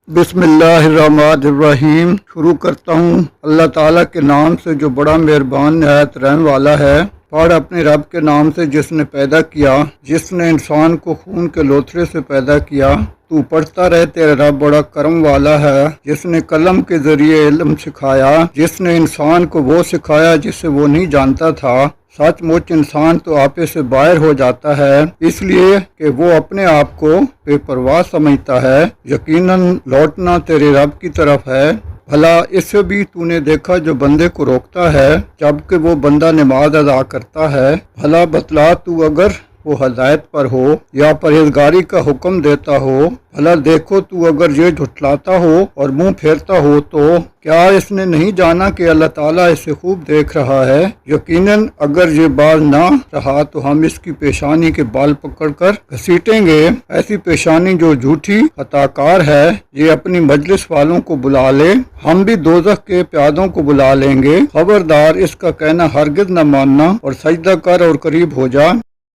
بسم اللہ الرحمن الرحیم۔ شروع کرتا ہوں اللہ تعالیٰ کے نام سے جو بڑا مہربان نہایت رحم والا ہے۔ پڑھ اپنے رب کے نام سے جس نے پیدا کیا، جس نے انسان کو خون کے لوتھڑے سے پیدا کیا۔ تو پڑھتا رہے، تیرا رب بڑا کرم والا ہے، جس نے قلم کے ذریعے علم سکھایا، جس نے انسان کو وہ سکھایا جسے وہ نہیں جانتا تھا۔ سچ مچ انسان تو آپے سے باہر ہو جاتا ہے، اس لیے کہ وہ اپنے آپ کو بے پرواہ سمجھتا ہے۔ یقیناً لوٹنا تیرے رب کی طرف ہے۔ بھلا اس سے بھی تو نے دیکھا جو بندے کو روکتا ہے جبکہ وہ بندہ نماز ادا کرتا ہے۔ بھلا بتلا تو اگر وہ ہدایت پر ہو یا پرہیزگاری کا حکم دیتا ہو۔ بھلا دیکھو تو اگر یہ جھٹلاتا ہو اور منہ پھیرتا ہو تو کیا اس نے نہیں جانا کہ اللہ تعالیٰ اسے خوب دیکھ رہا ہے؟ یقیناً اگر یہ باز نہ رہا تو ہم اس کی پیشانی کے بال پکڑ کر گھسیٹیں گے، ایسی پیشانی جو جھوٹی خطا کار ہے۔ یہ اپنی مجلس والوں کو بلا لے، ہم بھی دوزخ کے پیادوں کو بلا لیں گے۔ خبردار، اس کا کہنا ہرگز نہ ماننا اور سجدہ کر اور قریب ہو جا۔